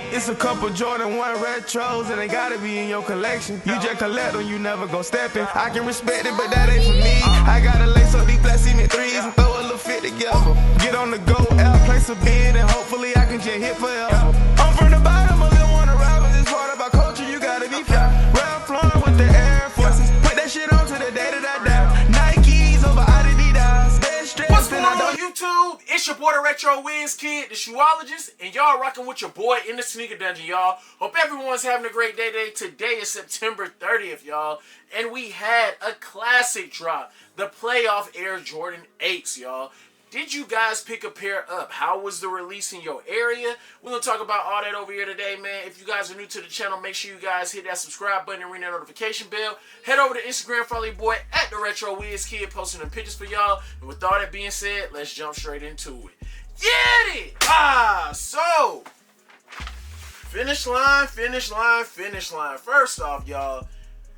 It's a couple Jordan 1 retros and they gotta be in your collection. You just collect them, you never go stepping. I can respect it, but that ain't for me. I gotta lace up these black cement threes and throw a little fit together. Get on the go out, place a bid, and hopefully I can just hit forever. I'm from the bottom, a little wanna rap, but this part about culture, you gotta be fair. Ralph Lauren with the Air Forces, put that shit on to the day that I die. Nikes over Adidas, what's going on YouTube? It's your boy DaRetroWizKid, the shoeologist, and y'all rocking with your boy in the sneaker dungeon, y'all. Hope everyone's having a great day today. Today is September 30th, y'all, and we had a classic drop, the playoff Air Jordan 8s, y'all. Did you guys pick a pair up? How was the release in your area? We're going to talk about all that over here today, man. If you guys are new to the channel, make sure you guys hit that subscribe button and ring that notification bell. Head over to Instagram, follow your boy at DaRetroWizKid, posting them pictures for y'all. And with all that being said, let's jump straight into it. Get it! So, finish line. First off, y'all,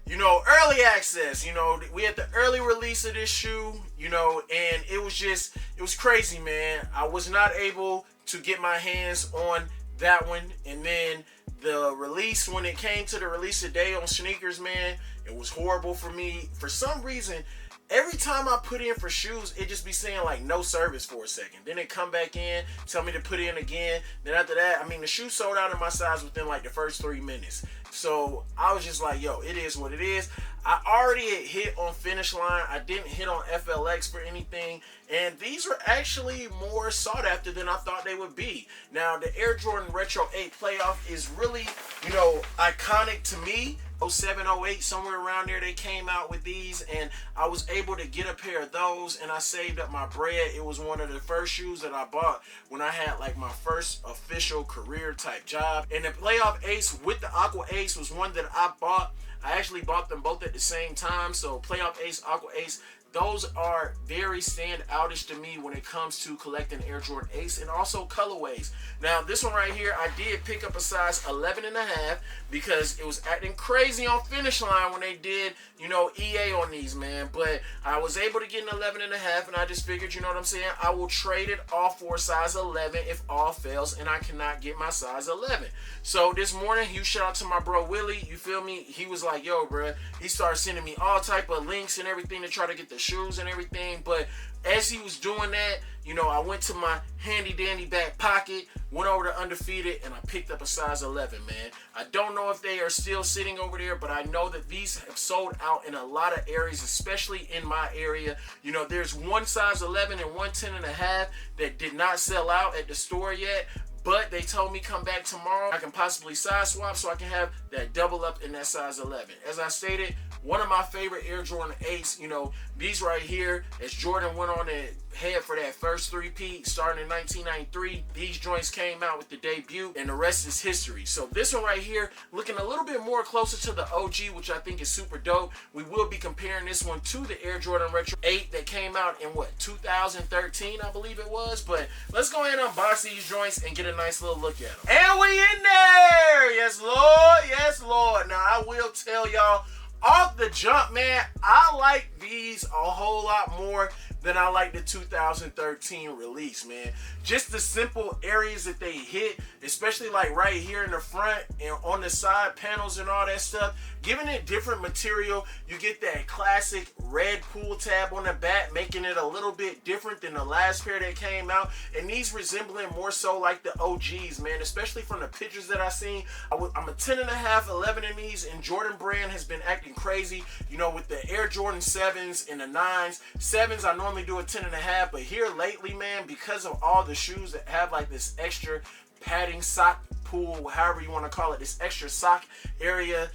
you know, early access, you know, we had the early release of this shoe, you know, and it was crazy, man. I was not able to get my hands on that one. And then the release, when it came to the release today on sneakers, man, it was horrible for me. For some reason, every time I put in for shoes, it just be saying like no service for a second. Then it come back in, tell me to put in again. Then after that, I mean, the shoe sold out in my size within like the first 3 minutes. So I was just like, yo, it is what it is. I already had hit on Finish Line. I didn't hit on FLX for anything. And these were actually more sought after than I thought they would be. Now, the Air Jordan Retro 8 Playoff is really, you know, iconic to me. 07, 08, somewhere around there, they came out with these, and I was able to get a pair of those, and I saved up my bread. It was one of the first shoes that I bought when I had like my first official career type job. And the Playoff Ace with the Aqua Ace was one that I bought. I actually bought them both at the same time. So Playoff Ace, Aqua Ace, those are very stand-outish to me when it comes to collecting Air Jordan 8s and also colorways. Now, this one right here, I did pick up a size 11.5 because it was acting crazy on Finish Line when they did, you know, EA on these, man. But I was able to get an 11.5, and I just figured, you know what I'm saying, I will trade it off for a size 11 if all fails and I cannot get my size 11. So this morning, huge shout out to my bro Willie, you feel me? He was like, yo, bro, he started sending me all type of links and everything to try to get the shoes and everything. But as he was doing that, you know, I went to my handy dandy back pocket, went over to Undefeated, and I picked up a size 11, man. I don't know if they are still sitting over there, but I know that these have sold out in a lot of areas, especially in my area. You know, there's one size 11 and one 10.5 that did not sell out at the store yet. But they told me come back tomorrow. I can possibly size swap so I can have that double up in that size 11. As I stated, one of my favorite Air Jordan 8s, you know, these right here, as Jordan went on and head for that first three-peat starting in 1993, these joints came out with the debut, and the rest is history. So this one right here, looking a little bit more closer to the OG, which I think is super dope. We will be comparing this one to the Air Jordan Retro 8 that came out in, what, 2013, I believe it was. But let's go ahead and unbox these joints and get a nice little look at them. And we in there! Yes, Lord! Yes, Lord! Now, I will tell y'all, off the jump, man, I like these a whole lot more than I like the 2013 release, man. Just the simple areas that they hit, especially like right here in the front and on the side panels and all that stuff, giving it different material. You get that classic red pull tab on the back, making it a little bit different than the last pair that came out. And these resembling more so like the OGs, man, especially from the pictures that I seen. I'm a 10.5, 11 in these, and Jordan Brand has been acting crazy, you know, with the Air Jordan 7s and the 9s. 7s, I normally do a 10.5, but here lately, man, because of all the shoes that have like this extra padding, sock pull, however you want to call it, this extra sock area,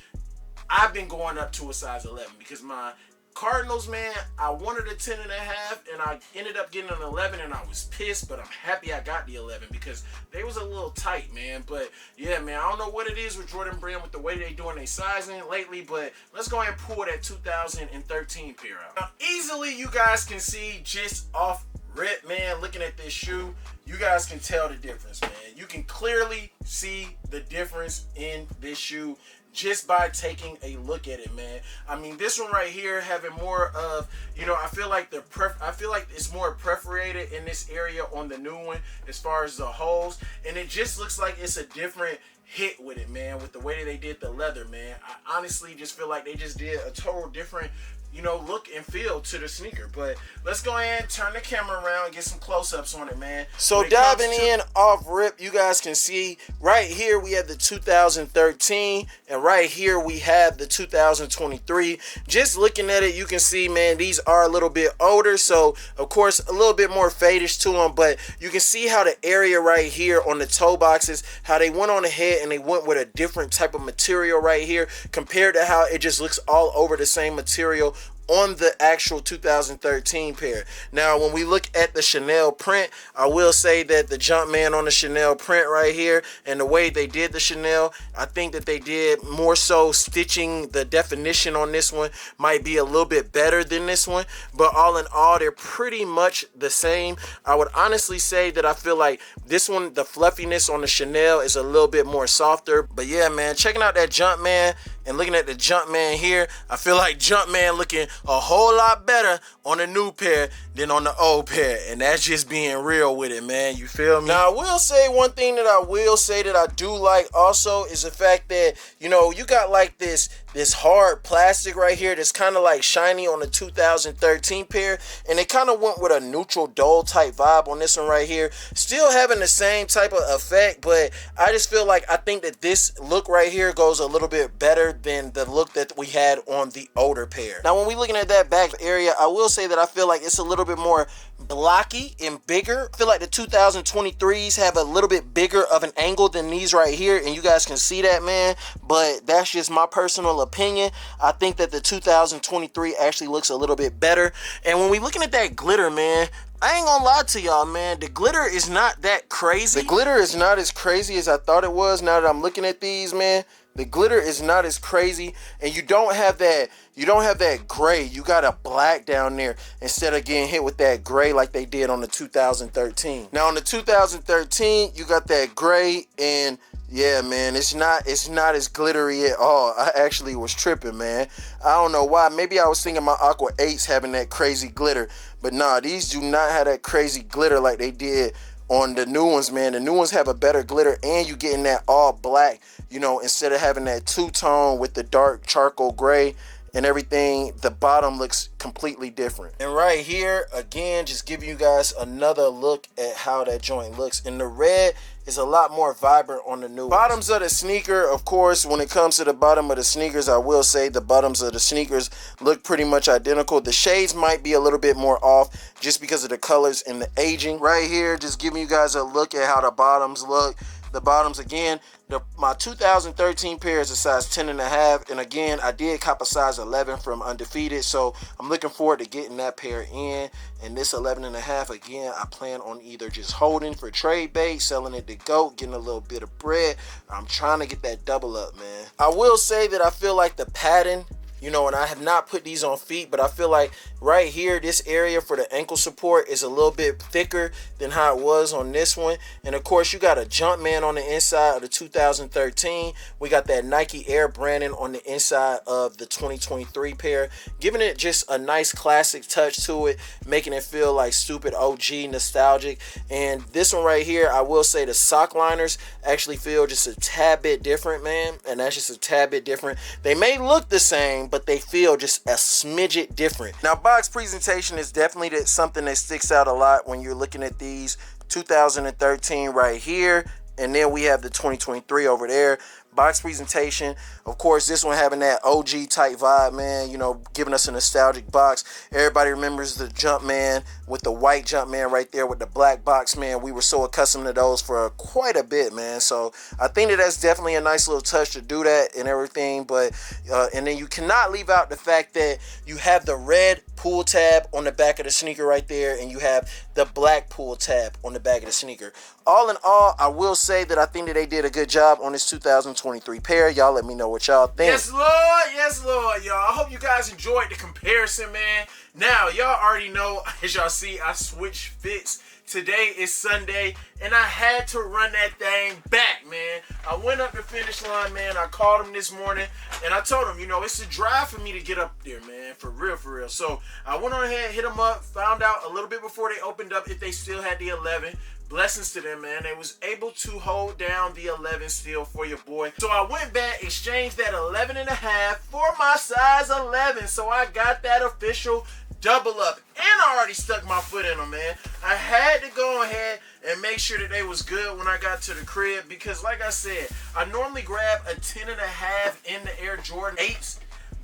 I've been going up to a size 11 because my Cardinals, man, I wanted a 10.5 and I ended up getting an 11 and I was pissed, but I'm happy I got the 11 because they was a little tight, man. But yeah, man, I don't know what it is with Jordan Brand with the way they doing their sizing lately, but let's go ahead and pull that 2013 pair out. Now, easily you guys can see just off rip, man, looking at this shoe, you guys can tell the difference, man. You can clearly see the difference in this shoe. just by taking a look at it, man. I mean, this one right here having more of, you know, I feel like it's more perforated in this area on the new one as far as the holes, and it just looks like it's a different hit with it, man, with the way that they did the leather, man. I honestly just feel like they just did a total different, you know, look and feel to the sneaker. But let's go ahead and turn the camera around and get some close-ups on it, man. So diving in off rip, you guys can see right here we have the 2013, and right here we have the 2023. Just looking at it, you can see, man, these are a little bit older, so of course a little bit more fadish to them, but you can see how the area right here on the toe boxes, how they went on ahead and they went with a different type of material right here compared to how it just looks all over the same material on the actual 2013 pair. Now, when we look at the Chanel print, I will say that the Jumpman on the Chanel print right here and the way they did the Chanel, I think that they did more so stitching. The definition on this one might be a little bit better than this one, but all in all, they're pretty much the same. I would honestly say that I feel like this one, the fluffiness on the Chanel is a little bit more softer. But yeah, man, checking out that Jumpman and looking at the Jumpman here, I feel like Jumpman looking a whole lot better on the new pair than on the old pair, and that's just being real with it, man. You feel me? Now, I will say one thing that I will say that I do like also is the fact that, you know, you got like this hard plastic right here that's kind of like shiny on the 2013 pair, and it kind of went with a neutral dull type vibe on this one right here, still having the same type of effect, but I just feel like I think that this look right here goes a little bit better than the look that we had on the older pair. Now, when we looking at that back area, I will say that I feel like it's a little bit more blocky and bigger. I feel like the 2023s have a little bit bigger of an angle than these right here, and you guys can see that, man, but that's just my personal opinion. I think that the 2023 actually looks a little bit better. And when we looking at that glitter, man, I ain't gonna lie to y'all, man, the glitter is not that crazy. The glitter is not as crazy as I thought it was. Now that I'm looking at these, man, the glitter is not as crazy, and you don't have that gray. You got a black down there instead of getting hit with that gray like they did on the 2013. Now on the 2013, you got that gray, and yeah, man, it's not as glittery at all. I actually was tripping, man. I don't know why. Maybe I was thinking my Aqua 8s having that crazy glitter, but nah, these do not have that crazy glitter like they did on the new ones, man. The new ones have a better glitter, and you getting that all black, you know, instead of having that two-tone with the dark charcoal gray and everything. The bottom looks completely different. And right here, again, just giving you guys another look at how that joint looks. And the red is a lot more vibrant on the new bottoms of the sneaker. Of course, when it comes to the bottom of the sneakers, I will say the bottoms of the sneakers look pretty much identical. The shades might be a little bit more off just because of the colors and the aging. Right here, just giving you guys a look at how the bottoms look. The bottoms, again, my 2013 pair is a size 10.5, and again, I did cop a size 11 from Undefeated, so I'm looking forward to getting that pair in. And this 11.5, again, I plan on either just holding for trade bait, selling it to GOKU, getting a little bit of bread. I'm trying to get that double up, man. I will say that I feel like the padding, you know, and I have not put these on feet, but I feel like right here, this area for the ankle support is a little bit thicker than how it was on this one. And of course, you got a Jumpman on the inside of the 2013. We got that Nike Air branding on the inside of the 2023 pair, giving it just a nice classic touch to it, making it feel like stupid OG nostalgic. And this one right here, I will say the sock liners actually feel just a tad bit different, man. And that's just a tad bit different. They may look the same, but they feel just a smidget different. Now, box presentation is definitely something that sticks out a lot when you're looking at these 2013 right here, and then we have the 2023 over there. Box presentation, of course, this one having that OG type vibe, man, you know, giving us a nostalgic box. Everybody remembers the Jumpman with the white Jumpman right there with the black box, man. We were so accustomed to those for quite a bit, man. So I think that that's definitely a nice little touch to do that and everything. But and then you cannot leave out the fact that you have the red pull tab on the back of the sneaker right there, and you have the black pull tab on the back of the sneaker. All in all, I will say that I think that they did a good job on this 2023 pair. Y'all let me know what y'all think. Yes, Lord, y'all. I hope you guys enjoyed the comparison, man. Now, y'all already know, as y'all see, I switch fits Today is Sunday, and I had to run that thing back, man. I went up the finish line, man. I called him this morning, and I told him, you know, it's a drive for me to get up there, man, for real, for real. So I went on ahead, hit him up, found out a little bit before they opened up if they still had the 11. Blessings to them, man. They was able to hold down the 11 still for your boy. So I went back, exchanged that 11.5 for my size 11. So I got that official double up, and I already stuck my foot in them, man. I had to go ahead and make sure that they was good when I got to the crib, because like I said, I normally grab a 10.5 in the Air Jordan 8s,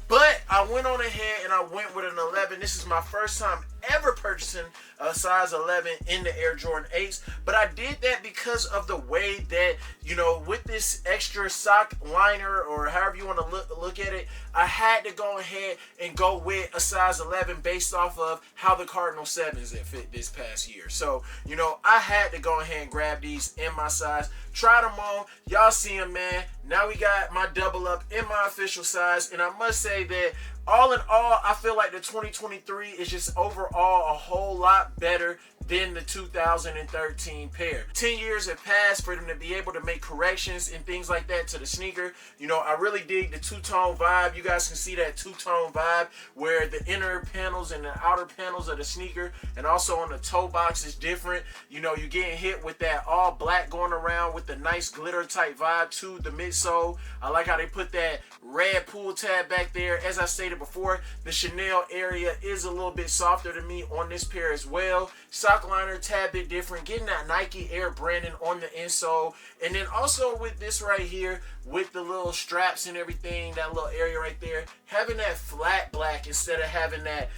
but I went on ahead and I went with an 11. This is my first time ever purchasing a size 11 in the Air Jordan 8s, but I did that because of the way that, you know, with this extra sock liner, or however you want to look at it, I had to go ahead and go with a size 11 based off of how the Cardinal 7s that fit this past year. So, you know, I had to go ahead and grab these in my size, tried them on, y'all see them, man. Now we got my double up in my official size, and I must say that all in all, I feel like the 2023 is just overall a whole lot better than the 2013 pair. 10 years have passed for them to be able to make corrections and things like that to the sneaker. You know, I really dig the two-tone vibe. You guys can see that two-tone vibe where the inner panels and the outer panels of the sneaker and also on the toe box is different. You know, you're getting hit with that all black going around with the nice glitter type vibe to the midsole. I like how they put that red pull tab back there. As I stated before, the Chanel area is a little bit softer to me on this pair as well. Sock liner, tad bit different, getting that Nike Air branding on the insole, and then also with this right here with the little straps and everything, that little area right there, having that flat black instead of having that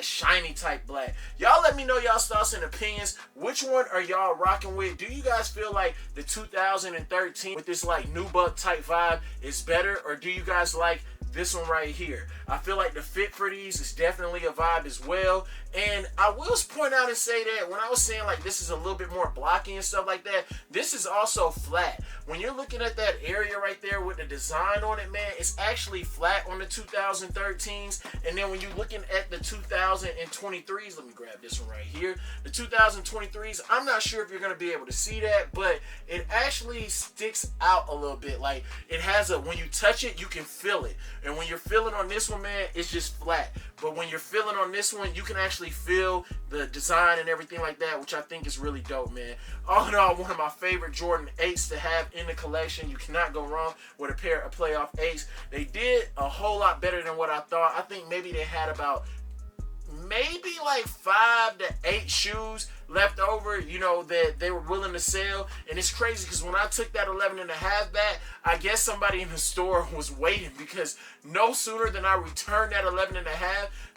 shiny type black. Y'all let me know y'all's thoughts and opinions. Which one are y'all rocking with? Do you guys feel like the 2013 with this like nubuck type vibe is better, or do you guys like this one right here? I feel like the fit for these is definitely a vibe as well. And I will point out and say that when I was saying like this is a little bit more blocky and stuff like that, this is also flat. When you're looking at that area right there with the design on it, man, it's actually flat on the 2013s. And then when you're looking at the 2023s, let me grab this one right here. The 2023s, I'm not sure if you're going to be able to see that, but it actually sticks out a little bit. Like it has a, when you touch it, you can feel it. And when you're feeling on this one, man, it's just flat. But when you're feeling on this one, you can actually feel the design and everything like that, which I think is really dope, man. All in all, one of my favorite Jordan 8s to have in the collection. You cannot go wrong with a pair of playoff 8s. They did a whole lot better than what I thought. I think maybe they had about maybe like 5 to 8 shoes left over, you know, that they were willing to sell. And it's crazy because when I took that 11.5 back, I guess somebody in the store was waiting, because no sooner than I returned that 11.5,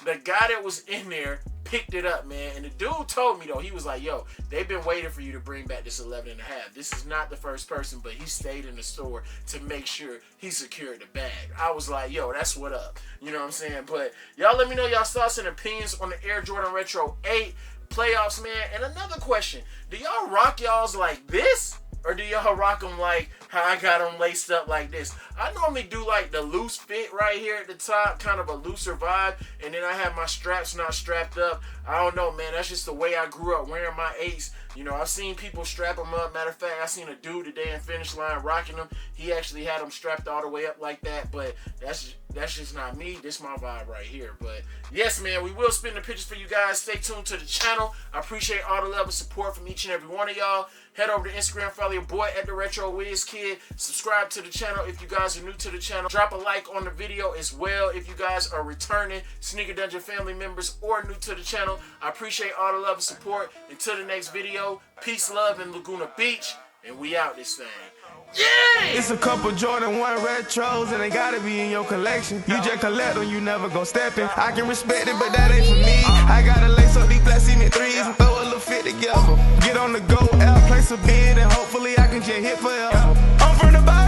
the guy that was in there picked it up, man. And the dude told me, though, he was like, yo, they've been waiting for you to bring back this 11.5. This is not the first person, but he stayed in the store to make sure he secured the bag. I was like, yo, that's what up. You know what I'm saying? But y'all let me know y'all thoughts and opinions on the Air Jordan Retro 8 playoffs, man. And another question, do y'all rock y'all's like this, or do y'all rock them like how I got them laced up like this? I normally do like the loose fit right here at the top, kind of a looser vibe, and then I have my straps not strapped up. I don't know, man. That's just the way I grew up wearing my 8s. You know, I've seen people strap them up. Matter of fact, I seen a dude today in finish line rocking them. He actually had them strapped all the way up like that, but that's just not me. This my vibe right here. But yes, man, we will spin the pictures for you guys. Stay tuned to the channel. I appreciate all the love and support from each and every one of y'all. Head over to Instagram, follow your boy at DaRetroWizKid. Subscribe to the channel if you guys are new to the channel. Drop a like on the video as well if you guys are returning Sneaker Dungeon family members or new to the channel. I appreciate all the love and support. Until the next video, peace, love, and Laguna Beach. And we out this thing. Yeah! It's a couple Jordan 1 retros and they gotta be in your collection. You just collect them, you never go stepping. I can respect it, but that ain't for me. I gotta lace up these black cement 3s and throw a little fit together. Get on the go, out, place a bid, and hopefully I can just hit forever. I'm from the bottom.